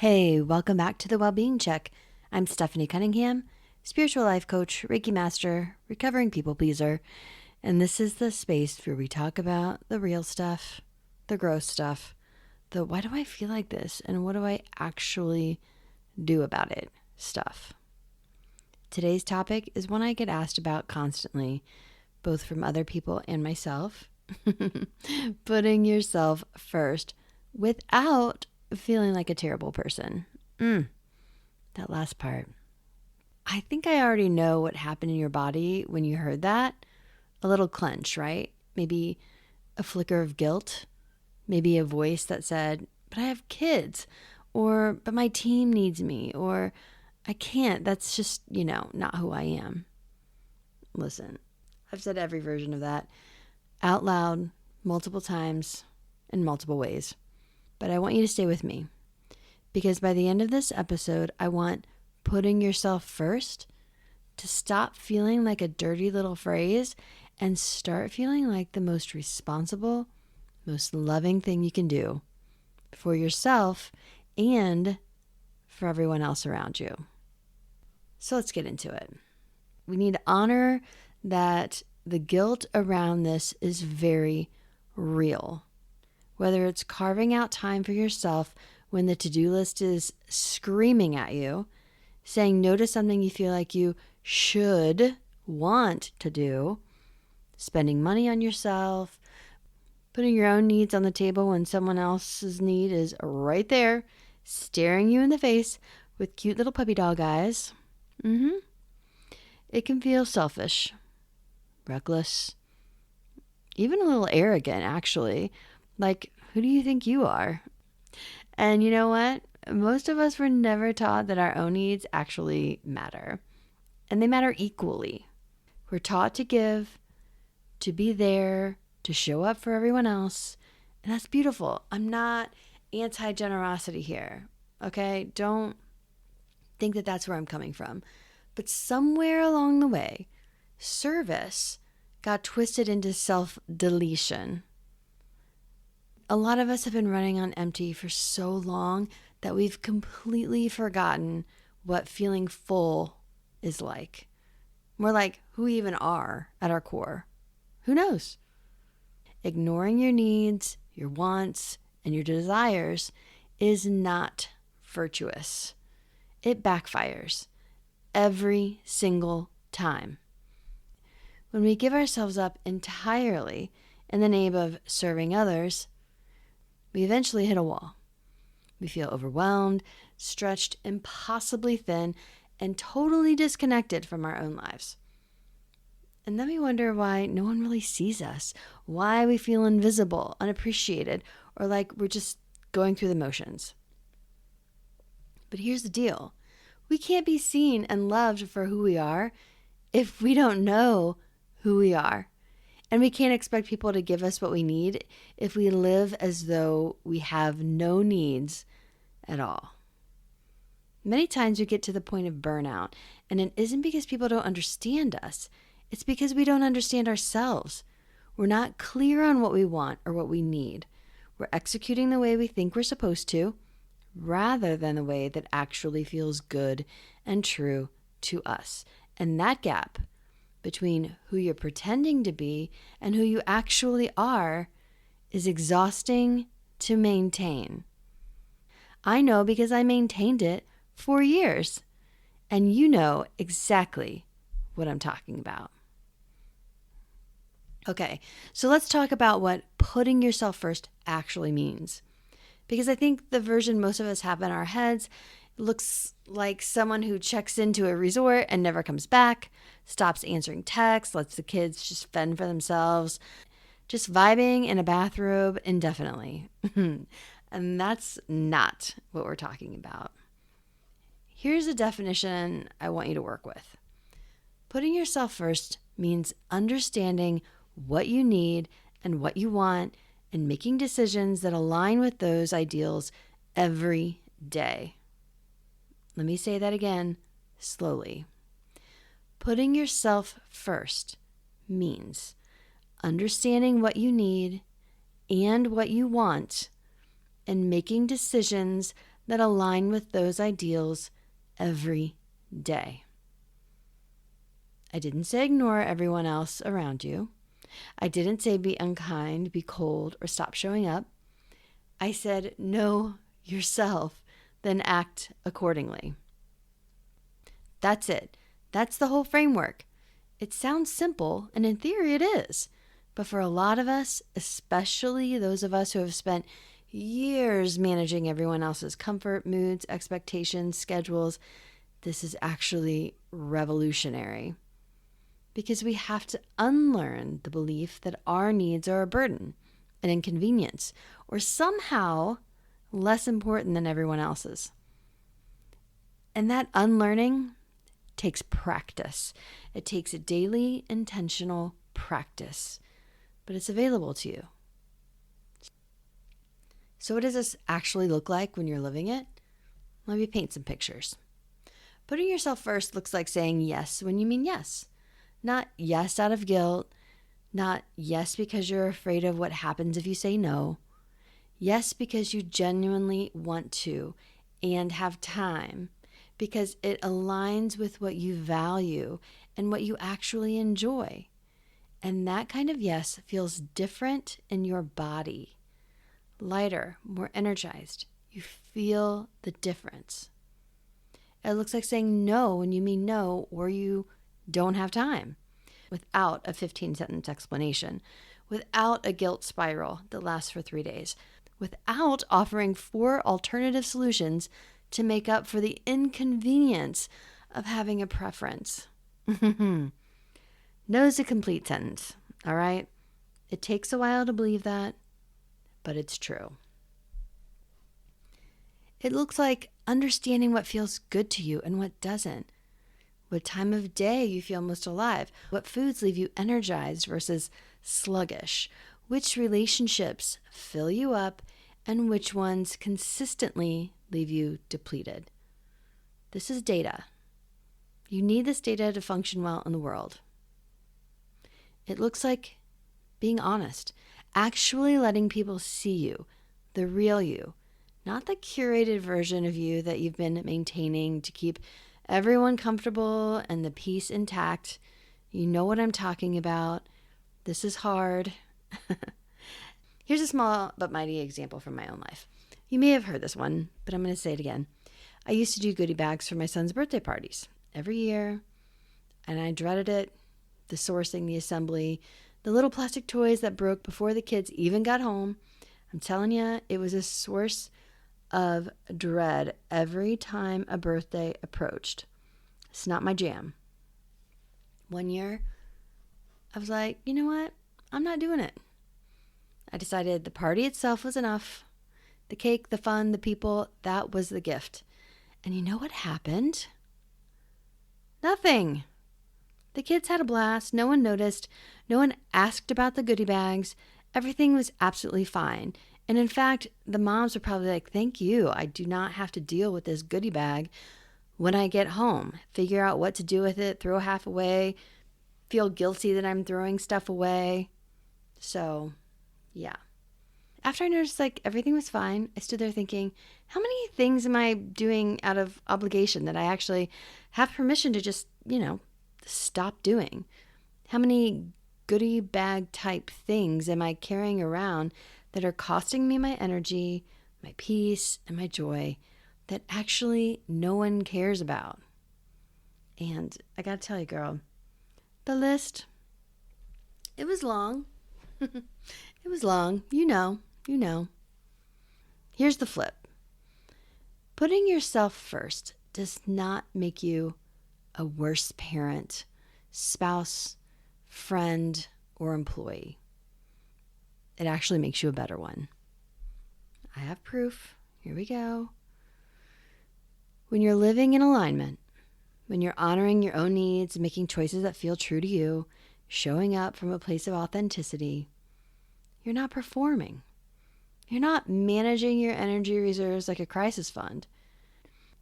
Hey, welcome back to the WellBeing Check. I'm Stephanie Cunningham, spiritual life coach, Reiki master, recovering people pleaser, and this is the space where we talk about the real stuff, the gross stuff, the why do I feel like this and what do I actually do about it stuff. Today's topic is one I get asked about constantly, both from other people and myself. Putting yourself first without feeling like a terrible person. That last part. I think I already know what happened in your body when you heard that. A little clench, right? Maybe a flicker of guilt. Maybe a voice that said, but I have kids. Or, but my team needs me. Or, I can't. That's just, not who I am. Listen, I've said every version of that out loud, multiple times, in multiple ways. But I want you to stay with me because by the end of this episode, I want putting yourself first to stop feeling like a dirty little phrase and start feeling like the most responsible, most loving thing you can do for yourself and for everyone else around you. So let's get into it. We need to honor that the guilt around this is very real. Whether it's carving out time for yourself when the to-do list is screaming at you, saying no to something you feel like you should want to do, spending money on yourself, putting your own needs on the table when someone else's need is right there, staring you in the face with cute little puppy dog eyes. It can feel selfish, reckless, even a little arrogant, actually. Like, who do you think you are? And you know what? Most of us were never taught that our own needs actually matter. And they matter equally. We're taught to give, to be there, to show up for everyone else. And that's beautiful. I'm not anti-generosity here. Okay? Don't think that that's where I'm coming from. But somewhere along the way, service got twisted into self-deletion. A lot of us have been running on empty for so long that we've completely forgotten what feeling full is like. More like who we even are at our core. Who knows? Ignoring your needs, your wants, and your desires is not virtuous. It backfires every single time. When we give ourselves up entirely in the name of serving others, we eventually hit a wall. We feel overwhelmed, stretched impossibly thin, and totally disconnected from our own lives. And then we wonder why no one really sees us, why we feel invisible, unappreciated, or like we're just going through the motions. But here's the deal. We can't be seen and loved for who we are if we don't know who we are. And we can't expect people to give us what we need if we live as though we have no needs at all. Many times we get to the point of burnout, and it isn't because people don't understand us. It's because we don't understand ourselves. We're not clear on what we want or what we need. We're executing the way we think we're supposed to, rather than the way that actually feels good and true to us. And that gap between who you're pretending to be and who you actually are is exhausting to maintain. I know because I maintained it for years, and you know exactly what I'm talking about. Okay, so let's talk about what putting yourself first actually means. Because I think the version most of us have in our heads looks like someone who checks into a resort and never comes back, stops answering texts, lets the kids just fend for themselves, just vibing in a bathrobe indefinitely. And that's not what we're talking about. Here's a definition I want you to work with. Putting yourself first means understanding what you need and what you want and making decisions that align with those ideals every day. Let me say that again, slowly. Putting yourself first means understanding what you need and what you want and making decisions that align with those ideals every day. I didn't say ignore everyone else around you. I didn't say be unkind, be cold, or stop showing up. I said know yourself, then act accordingly. That's it. That's the whole framework. It sounds simple, and in theory it is. But for a lot of us, especially those of us who have spent years managing everyone else's comfort, moods, expectations, schedules, this is actually revolutionary. Because we have to unlearn the belief that our needs are a burden, an inconvenience, or somehow less important than everyone else's. And that unlearning takes practice. It takes a daily, intentional practice, but it's available to you. So what does this actually look like when you're living it? Let me paint some pictures. Putting yourself first looks like saying yes when you mean yes. Not yes out of guilt, not yes because you're afraid of what happens if you say no. Yes because you genuinely want to and have time, because it aligns with what you value and what you actually enjoy. And that kind of yes feels different in your body. Lighter, more energized. You feel the difference. It looks like saying no when you mean no or you don't have time, without a 15-sentence explanation, without a guilt spiral that lasts for 3 days, without offering 4 alternative solutions to make up for the inconvenience of having a preference. No's a complete sentence, all right? It takes a while to believe that, but it's true. It looks like understanding what feels good to you and what doesn't. What time of day you feel most alive. What foods leave you energized versus sluggish. Which relationships fill you up and which ones consistently leave you depleted. This is data. You need this data to function well in the world. It looks like being honest, actually letting people see you, the real you, not the curated version of you that you've been maintaining to keep everyone comfortable and the peace intact. You know what I'm talking about. This is hard. Here's a small but mighty example from my own life. You may have heard this one, but I'm going to say it again. I used to do goodie bags for my son's birthday parties every year, and I dreaded it. The sourcing, the assembly, the little plastic toys that broke before the kids even got home. I'm telling you, it was a source of dread every time a birthday approached. It's not my jam. One year, I was like, you know what? I'm not doing it. I decided the party itself was enough. The cake, the fun, the people, that was the gift. And you know what happened? Nothing. The kids had a blast. No one noticed. No one asked about the goodie bags. Everything was absolutely fine. And in fact, the moms were probably like, thank you. I do not have to deal with this goodie bag when I get home. Figure out what to do with it, throw half away, feel guilty that I'm throwing stuff away. So, yeah. After I noticed like everything was fine, I stood there thinking, how many things am I doing out of obligation that I actually have permission to just, stop doing? How many goodie bag type things am I carrying around that are costing me my energy, my peace, and my joy that actually no one cares about? And I gotta tell you, girl, the list, it was long. It was long. You know. Here's the flip. Putting yourself first does not make you a worse parent, spouse, friend, or employee. It actually makes you a better one. I have proof. Here we go. When you're living in alignment, when you're honoring your own needs, making choices that feel true to you, showing up from a place of authenticity, you're not performing. You're not managing your energy reserves like a crisis fund.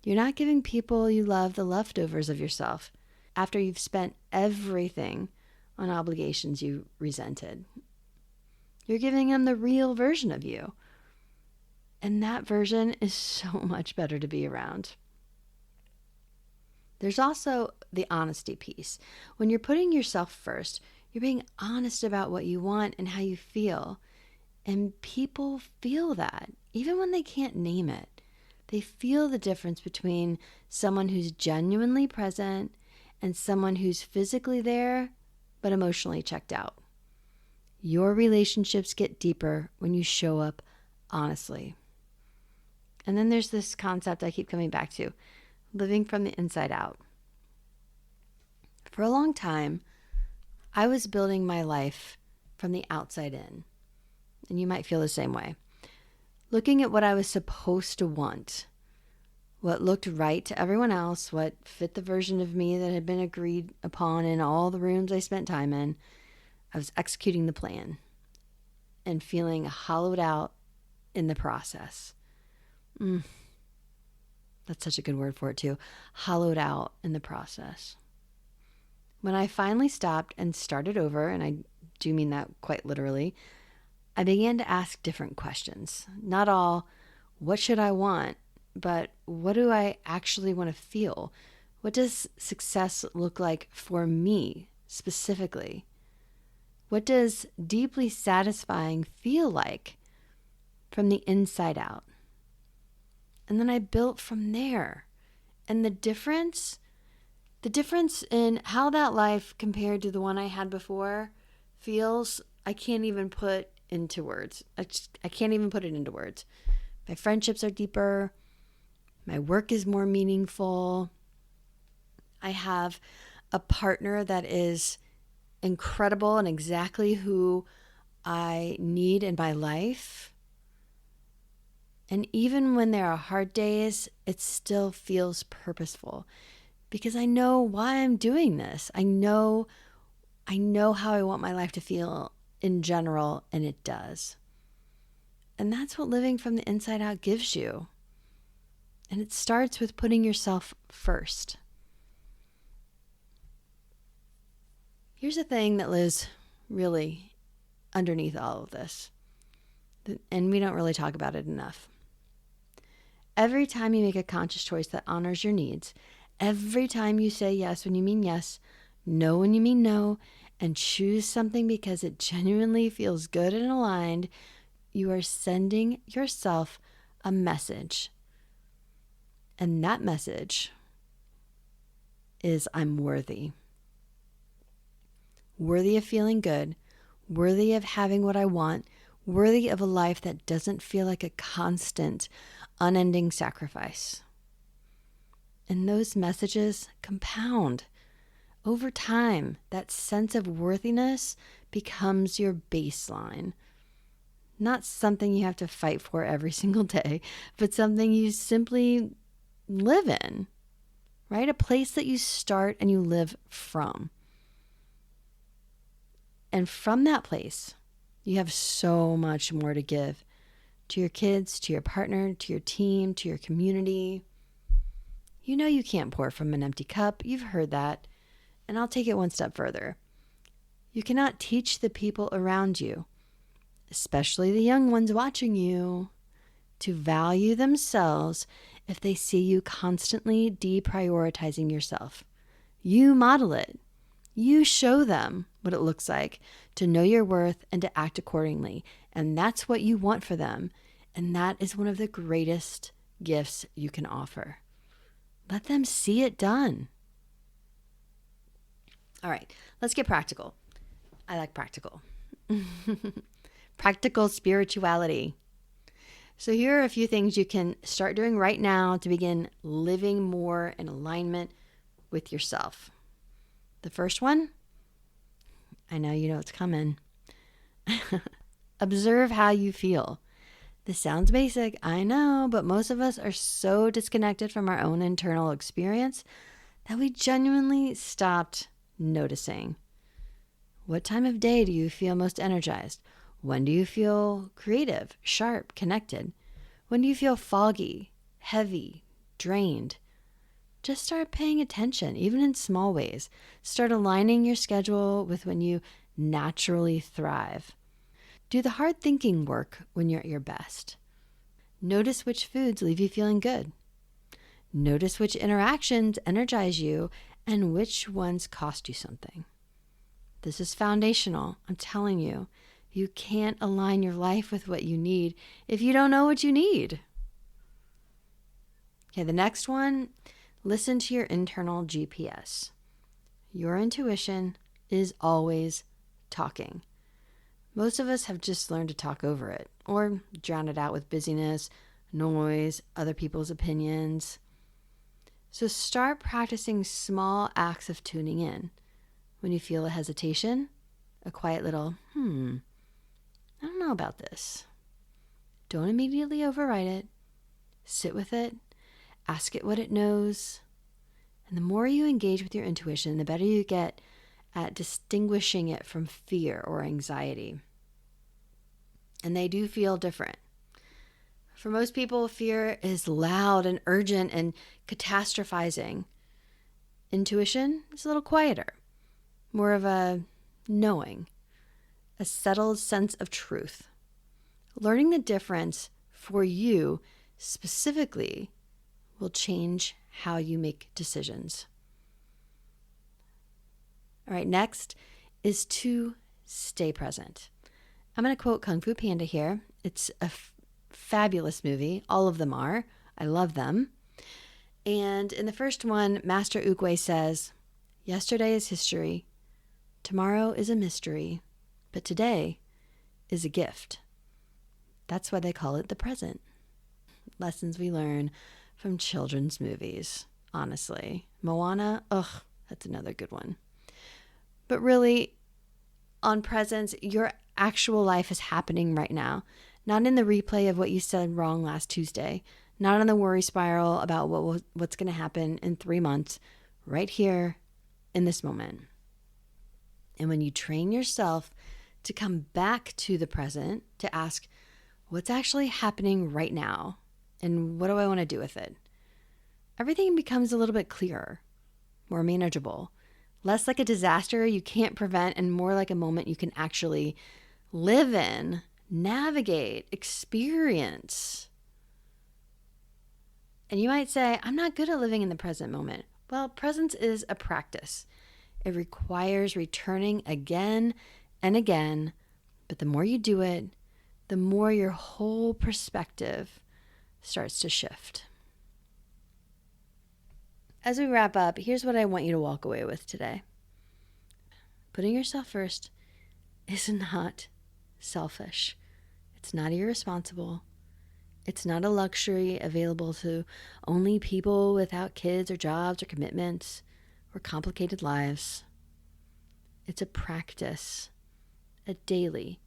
You're not giving people you love the leftovers of yourself after you've spent everything on obligations you resented. You're giving them the real version of you. And that version is so much better to be around. There's also the honesty piece. When you're putting yourself first, you're being honest about what you want and how you feel. And people feel that, even when they can't name it. They feel the difference between someone who's genuinely present and someone who's physically there but emotionally checked out. Your relationships get deeper when you show up honestly. And then there's this concept I keep coming back to, living from the inside out. For a long time, I was building my life from the outside in. And you might feel the same way. Looking at what I was supposed to want, what looked right to everyone else, what fit the version of me that had been agreed upon in all the rooms I spent time in, I was executing the plan and feeling hollowed out in the process. That's such a good word for it too. Hollowed out in the process. When I finally stopped and started over, and I do mean that quite literally, I began to ask different questions. Not all, what should I want? But what do I actually want to feel? What does success look like for me specifically? What does deeply satisfying feel like from the inside out? And then I built from there. And the difference in how that life compared to the one I had before feels, I can't even put into words. I can't even put it into words. My friendships are deeper. My work is more meaningful. I have a partner that is incredible and exactly who I need in my life. And even when there are hard days, it still feels purposeful because I know why I'm doing this. I know how I want my life to feel in general, and it does. And that's what living from the inside out gives you. And it starts with putting yourself first. Here's a thing that lives really underneath all of this, and we don't really talk about it enough. Every time you make a conscious choice that honors your needs, every time you say yes when you mean yes, no when you mean no, and choose something because it genuinely feels good and aligned, you are sending yourself a message. And that message is, I'm worthy. Worthy of feeling good, worthy of having what I want, worthy of a life that doesn't feel like a constant, unending sacrifice. And those messages compound. Over time, that sense of worthiness becomes your baseline. Not something you have to fight for every single day, but something you simply live in, right? A place that you start and you live from. And from that place, you have so much more to give to your kids, to your partner, to your team, to your community. You know you can't pour from an empty cup. You've heard that. And I'll take it one step further. You cannot teach the people around you, especially the young ones watching you, to value themselves if they see you constantly deprioritizing yourself. You model it. You show them what it looks like to know your worth and to act accordingly. And that's what you want for them. And that is one of the greatest gifts you can offer. Let them see it done. All right, let's get practical. I like practical. Practical spirituality. So here are a few things you can start doing right now to begin living more in alignment with yourself. The first one, I know you know it's coming. Observe how you feel. This sounds basic, I know, but most of us are so disconnected from our own internal experience that we genuinely stopped noticing. What time of day do you feel most energized? When do you feel creative, sharp, connected? When do you feel foggy, heavy, drained? Just start paying attention, even in small ways. Start aligning your schedule with when you naturally thrive. Do the hard thinking work when you're at your best. Notice which foods leave you feeling good. Notice which interactions energize you and which ones cost you something. This is foundational. I'm telling you, you can't align your life with what you need if you don't know what you need. Okay, the next one, listen to your internal GPS. Your intuition is always talking. Most of us have just learned to talk over it or drown it out with busyness, noise, other people's opinions. So start practicing small acts of tuning in. When you feel a hesitation, a quiet little, I don't know about this. Don't immediately override it. Sit with it. Ask it what it knows. And the more you engage with your intuition, the better you get at distinguishing it from fear or anxiety. And they do feel different. For most people, fear is loud and urgent and catastrophizing. Intuition is a little quieter, more of a knowing, a settled sense of truth. Learning the difference for you specifically will change how you make decisions. All right, next is to stay present. I'm going to quote Kung Fu Panda here. It's a fabulous movie. All of them are. I love them. And in the first one, Master Oogway says, "Yesterday is history. Tomorrow is a mystery. But today is a gift." That's why they call it the present. Lessons we learn from children's movies, honestly. Moana, that's another good one. But really, on presence, your actual life is happening right now. Not in the replay of what you said wrong last Tuesday. Not on the worry spiral about what's going to happen in 3 months. Right here in this moment. And when you train yourself to come back to the present, to ask, what's actually happening right now? And what do I want to do with it? Everything becomes a little bit clearer, more manageable, less like a disaster you can't prevent, and more like a moment you can actually live in, navigate, experience. And you might say, I'm not good at living in the present moment. Well, presence is a practice. It requires returning again and again, but the more you do it, the more your whole perspective starts to shift. As we wrap up, here's what I want you to walk away with today. Putting yourself first is not selfish. It's not irresponsible. It's not a luxury available to only people without kids or jobs or commitments or complicated lives. It's a practice, a daily,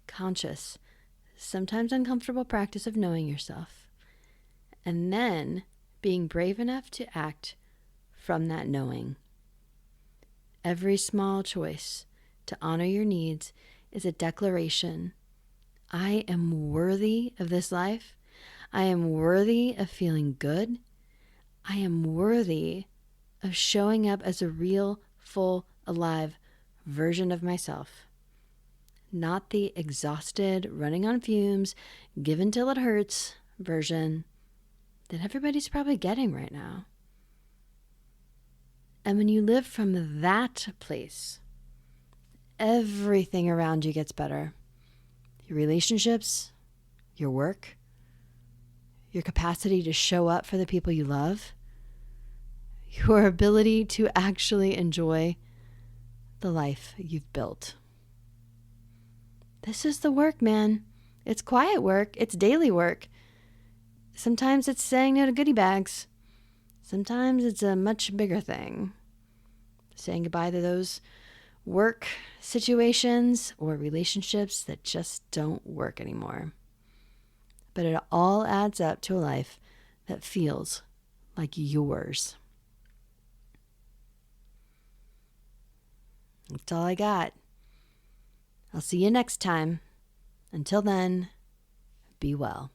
conscious, sometimes uncomfortable practice of knowing yourself, and then being brave enough to act from that knowing. Every small choice to honor your needs is a declaration. I am worthy of this life. I am worthy of feeling good. I am worthy of showing up as a real, full, alive version of myself. Not the exhausted, running on fumes, given till it hurts version that everybody's probably getting right now. And when you live from that place, everything around you gets better. Your relationships, your work, your capacity to show up for the people you love, your ability to actually enjoy the life you've built. This is the work, man. It's quiet work. It's daily work. Sometimes it's saying no to goodie bags. Sometimes it's a much bigger thing. Saying goodbye to those work situations or relationships that just don't work anymore. But it all adds up to a life that feels like yours. That's all I got. I'll see you next time. Until then, be well.